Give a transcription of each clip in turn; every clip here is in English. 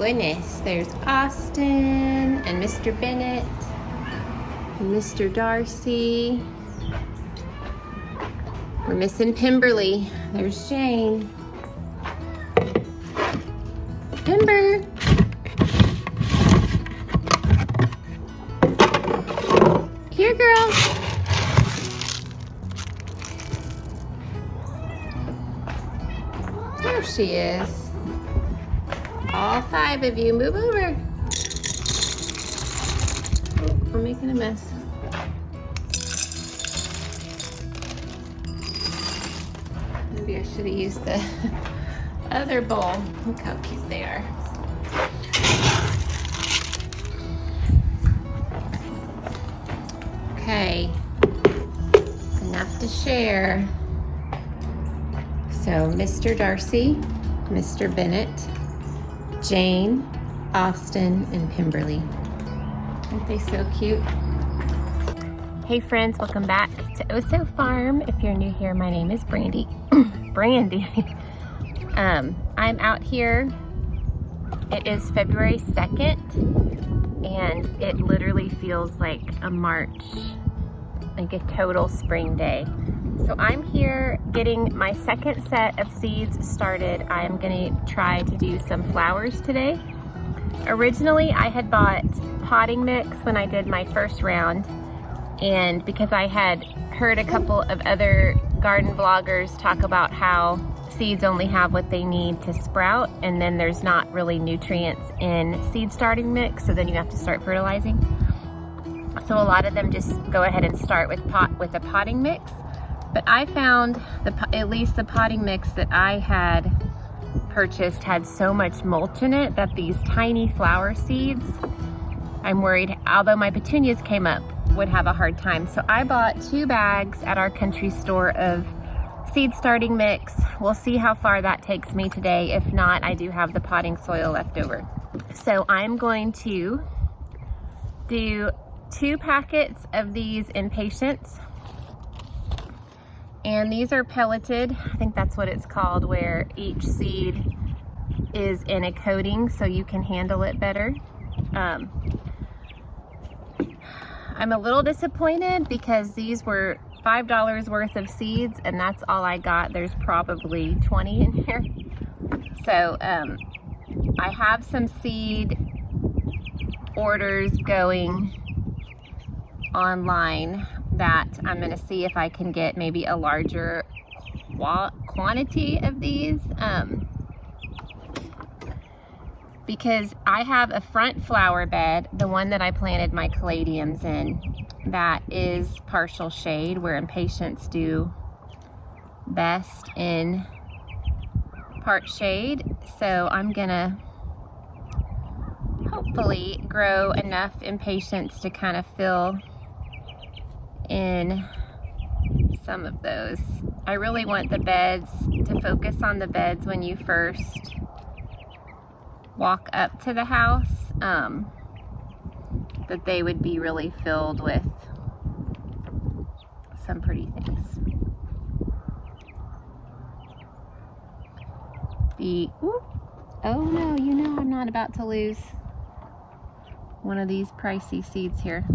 goodness, there's Austin and Mr. Bennett and Mr. Darcy. We're missing Pemberley. There's Jane. Pember. Here, girl. There she is. All 5 of you, move over. Oh, we're making a mess. Maybe I should have used the other bowl. Look how cute they are. Okay, enough to share. So Mr. Darcy, Mr. Bennett, Jane, Austin, and Pemberley. Aren't they so cute? Hey friends, welcome back to Oso Farm. If you're new here, my name is Brandy. Brandy. I'm out here. It is February 2nd, and it literally feels like a March, like a total spring day. So I'm here getting my second set of seeds started. I'm gonna try to do some flowers today. Originally, I had bought potting mix when I did my first round, and because I had heard a couple of other garden vloggers talk about how seeds only have what they need to sprout, and then there's not really nutrients in seed starting mix, so then you have to start fertilizing. So a lot of them just go ahead and start with a potting mix. But I found at least the potting mix that I had purchased had so much mulch in it that these tiny flower seeds, I'm worried, although my petunias came up, would have a hard time. So I bought 2 bags at our country store of seed starting mix. We'll see how far that takes me today. If not, I do have the potting soil left over. So I'm going to do 2 packets of these in Patience. And these are pelleted. I think that's what it's called, where each seed is in a coating so you can handle it better. I'm a little disappointed because these were $5 worth of seeds, and that's all I got. There's probably 20 in here. So I have some seed orders going online that I'm gonna see if I can get maybe a larger quantity of these, because I have a front flower bed, the one that I planted my caladiums in, that is partial shade, where impatiens do best in part shade. So I'm gonna hopefully grow enough impatiens to kind of fill in some of those. I really want the beds to focus on the beds when you first walk up to the house, that they would be really filled with some pretty things. Oh no, you know I'm not about to lose one of these pricey seeds here.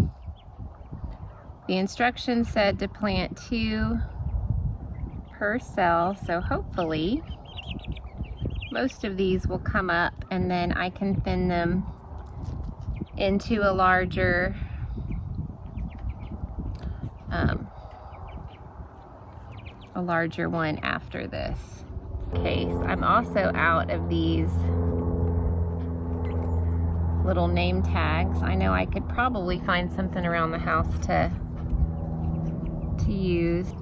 The instructions said to plant 2 per cell, so hopefully most of these will come up, and then I can thin them into a larger one after this case. I'm also out of these little name tags. I know I could probably find something around the house to use.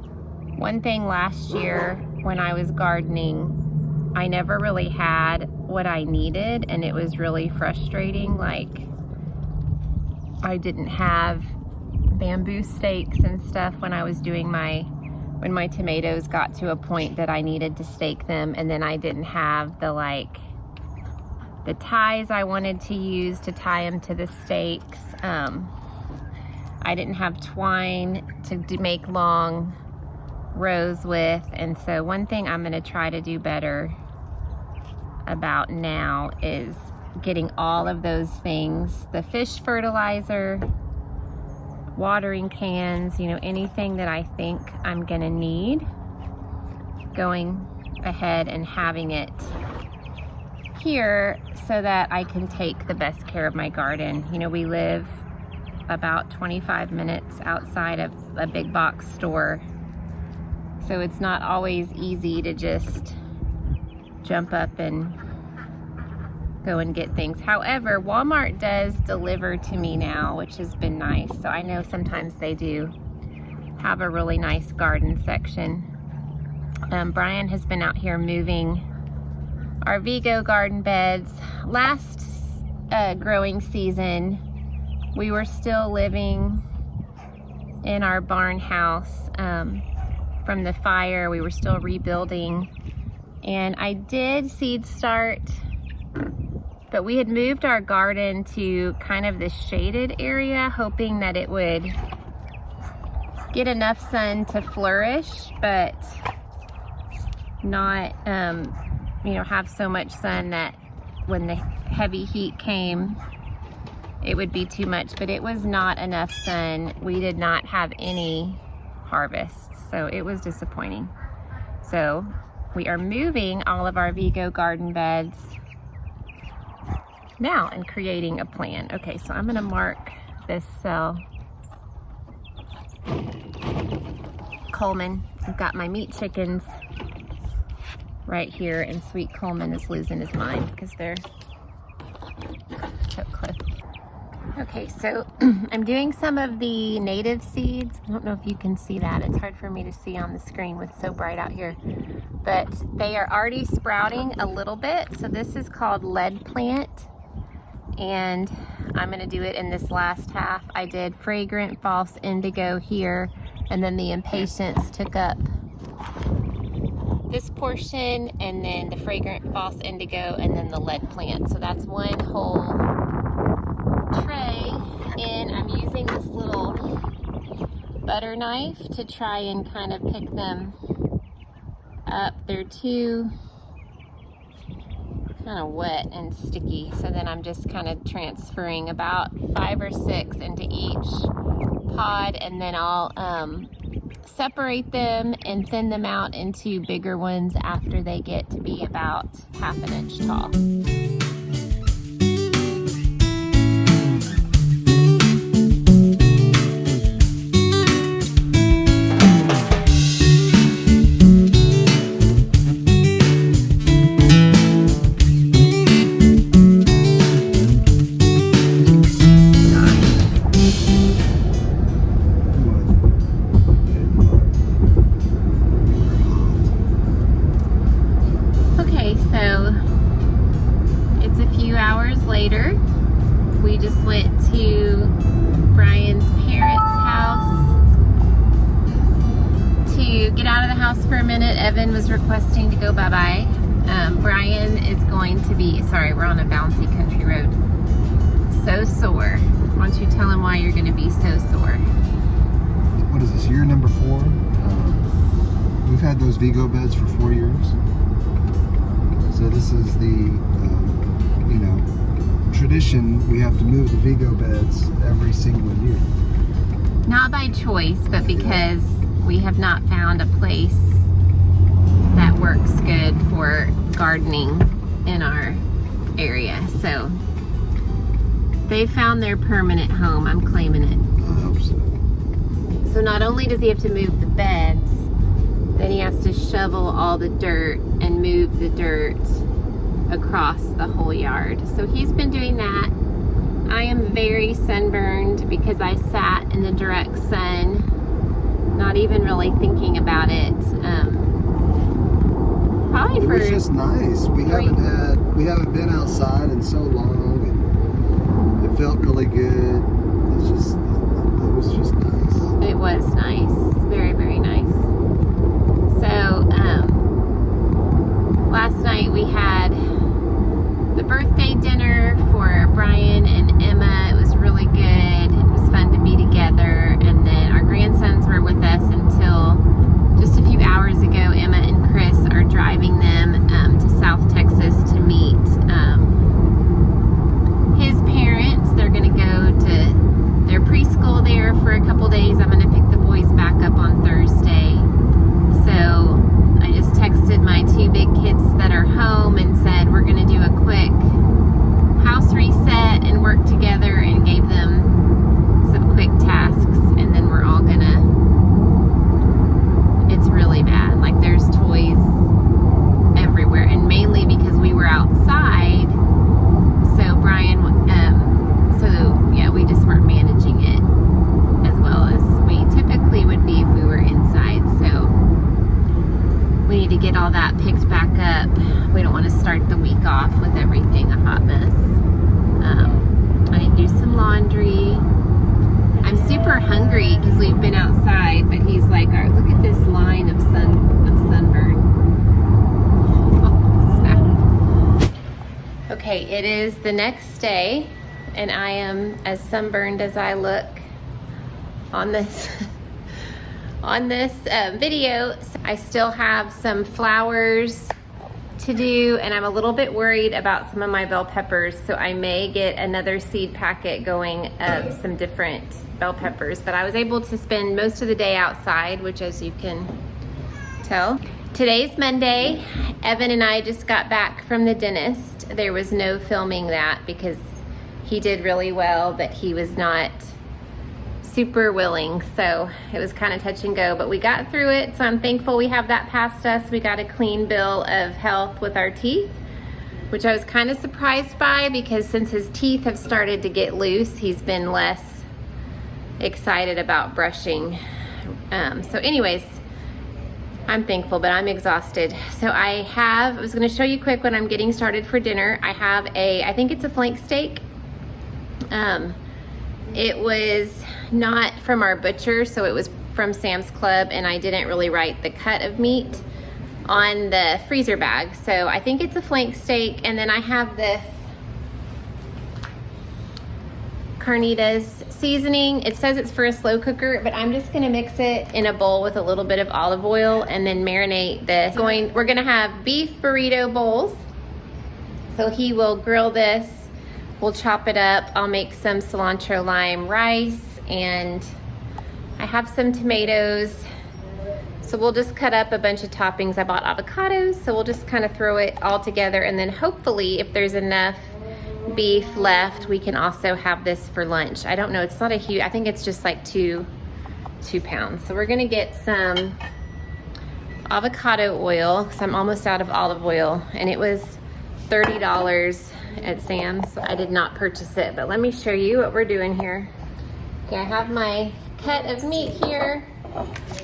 One thing last year when I was gardening, I never really had what I needed, and it was really frustrating. Like, I didn't have bamboo stakes and stuff when I was doing when my tomatoes got to a point that I needed to stake them, and then I didn't have the ties I wanted to use to tie them to the stakes. I didn't have twine to make long rows with, and so one thing I'm going to try to do better about now is getting all of those things, the fish fertilizer, watering cans, you know, anything that I think I'm gonna need, going ahead and having it here so that I can take the best care of my garden. You know, we live about 25 minutes outside of a big box store, so it's not always easy to just jump up and go and get things. However, Walmart does deliver to me now, which has been nice. So I know sometimes they do have a really nice garden section. Brian has been out here moving our Vigo garden beds. Last growing season, we were still living in our barn house from the fire. We were still rebuilding, and I did seed start, but we had moved our garden to kind of this shaded area, hoping that it would get enough sun to flourish, but not, you know, have so much sun that when the heavy heat came, it would be too much. But it was not enough sun. We did not have any harvests, so it was disappointing. So we are moving all of our Vigo garden beds now and creating a plan. Okay, so I'm gonna mark this cell. Coleman, I've got my meat chickens right here, and Sweet Coleman is losing his mind because they're so close. Okay, so I'm doing some of the native seeds. I don't know if you can see that. It's hard for me to see on the screen with so bright out here, but they are already sprouting a little bit. So this is called lead plant, and I'm gonna do it in this last half. I did fragrant false indigo here, and then the impatiens took up this portion, and then the fragrant false indigo, and then the lead plant. So that's one whole tray, and I'm using this little butter knife to try and kind of pick them up. They're too kind of wet and sticky, so then I'm just kind of transferring about 5 or 6 into each pod, and then I'll separate them and thin them out into bigger ones after they get to be about ½ an inch tall. Later, we just went to Brian's parents' house to get out of the house for a minute. Evan was requesting to go bye-bye. Brian is going to be, sorry, we're on a bouncy country road. So sore. Why don't you tell him why you're going to be so sore? What is this, year number 4? We've had those Vigo beds for 4 years. So this is the, you know, tradition. We have to move the Vigo beds every single year. Not by choice, but because we have not found a place that works good for gardening in our area. So they found their permanent home. I'm claiming it. I hope so. So not only does he have to move the beds, then he has to shovel all the dirt and move the dirt across the whole yard. So he's been doing that. I am very sunburned because I sat in the direct sun, not even really thinking about it. Probably for, it was just nice. We haven't been outside in so long, and it felt really good. It was just nice. It was nice. Very, very nice. So last night we had the birthday dinner for Brian and Emma. It was really good. It was fun to be together. And then our grandsons were with us until just a few hours ago. Emma and Chris are driving them to South Texas to meet to get all that picked back up. We don't want to start the week off with everything a hot mess. I need to do some laundry. I'm super hungry because we've been outside, but he's like, all right, look at this line of sunburn. Oh, snap. Okay, it is the next day, and I am as sunburned as I look on this video. I still have some flowers to do, and I'm a little bit worried about some of my bell peppers, so I may get another seed packet going of some different bell peppers. But I was able to spend most of the day outside, which, as you can tell. Today's Monday. Evan and I just got back from the dentist. There was no filming that because he did really well, but he was not super willing, so it was kind of touch and go, but we got through it, so I'm thankful we have that past us. We got a clean bill of health with our teeth, which I was kind of surprised by, because since his teeth have started to get loose, he's been less excited about brushing. So anyways, I'm thankful, but I'm exhausted. So I was going to show you quick what I'm getting started for dinner. I have I think it's a flank steak. It was not from our butcher, so it was from Sam's Club, and I didn't really write the cut of meat on the freezer bag. So I think it's a flank steak, and then I have this carnitas seasoning. It says it's for a slow cooker, but I'm just gonna mix it in a bowl with a little bit of olive oil and then marinate this. We're gonna have beef burrito bowls. So he will grill this. We'll chop it up. I'll make some cilantro lime rice, and I have some tomatoes. So we'll just cut up a bunch of toppings. I bought avocados, so we'll just kind of throw it all together, and then hopefully if there's enough beef left, we can also have this for lunch. I don't know, it's not a huge, I think it's just like two pounds. So we're gonna get some avocado oil, because I'm almost out of olive oil, and it was $30 at Sam's. I did not purchase it, but let me show you what we're doing here. Okay, I have my cut of meat here,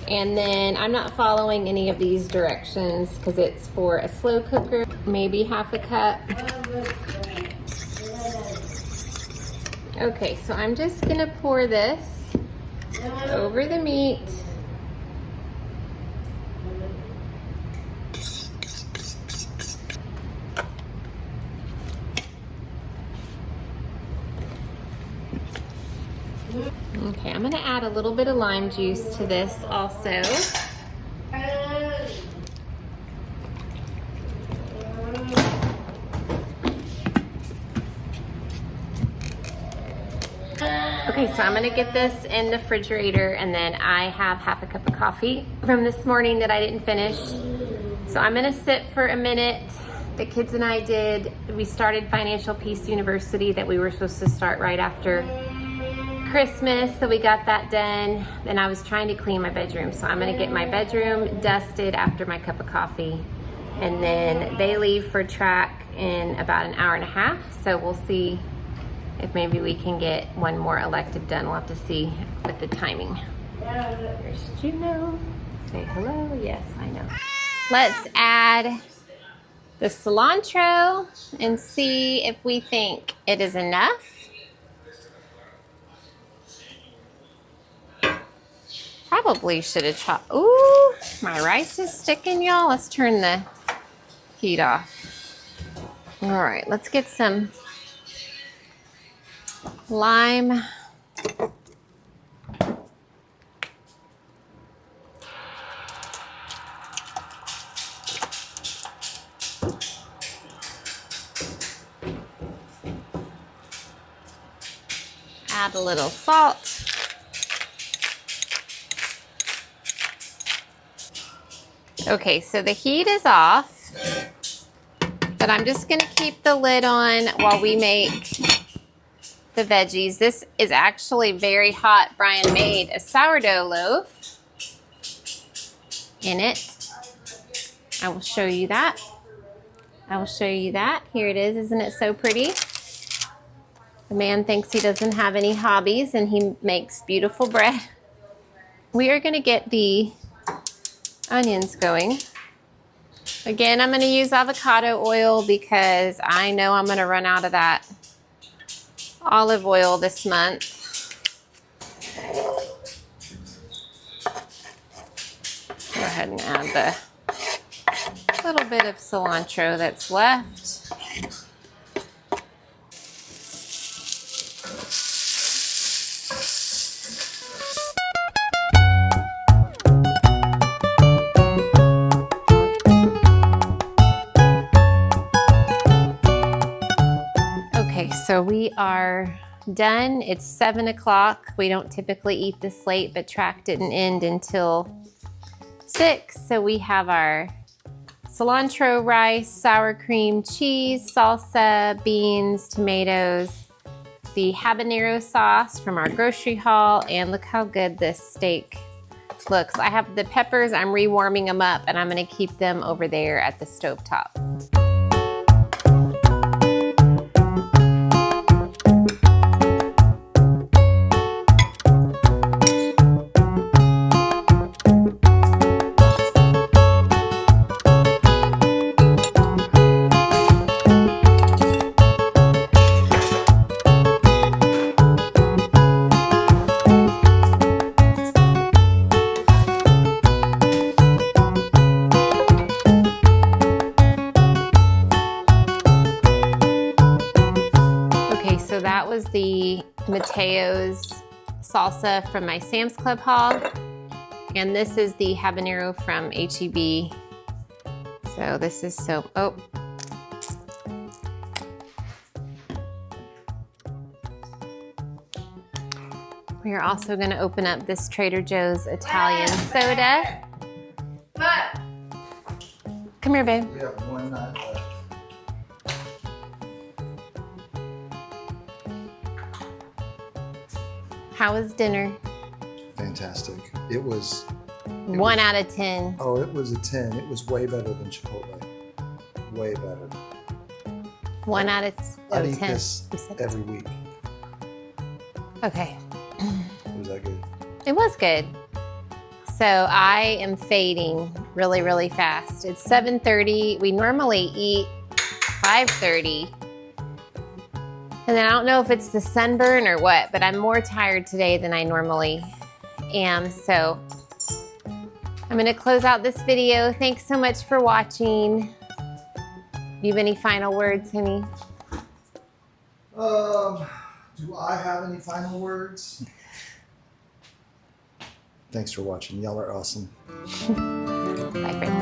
and then I'm not following any of these directions because it's for a slow cooker. Maybe half a cup. Okay, so I'm just gonna pour this over the meat. Okay, I'm gonna add a little bit of lime juice to this also. Okay, so I'm gonna get this in the refrigerator, and then I have half a cup of coffee from this morning that I didn't finish. So I'm gonna sit for a minute. The kids and I we started Financial Peace University that we were supposed to start right after Christmas, so we got that done. Then I was trying to clean my bedroom, so I'm gonna get my bedroom dusted after my cup of coffee, and then they leave for track in about an hour and a half, so we'll see if maybe we can get one more elective done. We'll have to see with the timing. There's Juno. Say hello. Yes, I know. Let's add the cilantro and see if we think it is enough. Probably should have chopped. Ooh, my rice is sticking, y'all. Let's turn the heat off. All right, let's get some lime. Add a little salt. Okay, so the heat is off, but I'm just gonna keep the lid on while we make the veggies. This is actually very hot. Brian made a sourdough loaf in it. I will show you that. I will show you that. Here it is. Isn't it so pretty? The man thinks he doesn't have any hobbies, and he makes beautiful bread. We are gonna get the onions going. Again, I'm going to use avocado oil because I know I'm going to run out of that olive oil this month. Go ahead and add the little bit of cilantro that's left. Okay, so we are done. It's 7 o'clock. We don't typically eat this late, but track didn't end until 6. So we have our cilantro rice, sour cream, cheese, salsa, beans, tomatoes, the habanero sauce from our grocery haul, and look how good this steak looks. I have the peppers, I'm rewarming them up, and I'm gonna keep them over there at the stovetop. So that was the Mateo's salsa from my Sam's Club haul. And this is the habanero from H-E-B. So this is so, oh. We are also gonna open up this Trader Joe's Italian soda. Come here, babe. We have one night left. How was dinner? Fantastic. It was 1 out of 10. Oh, it was a 10. It was way better than Chipotle. Way better. 1 out of 10. I'd eat this every week. Okay. Was that good? It was good. So I am fading really, really fast. It's 7:30. We normally eat 5:30. And then I don't know if it's the sunburn or what, but I'm more tired today than I normally am. So I'm gonna close out this video. Thanks so much for watching. You have any final words, honey? Do I have any final words? Thanks for watching. Y'all are awesome. Bye, friends.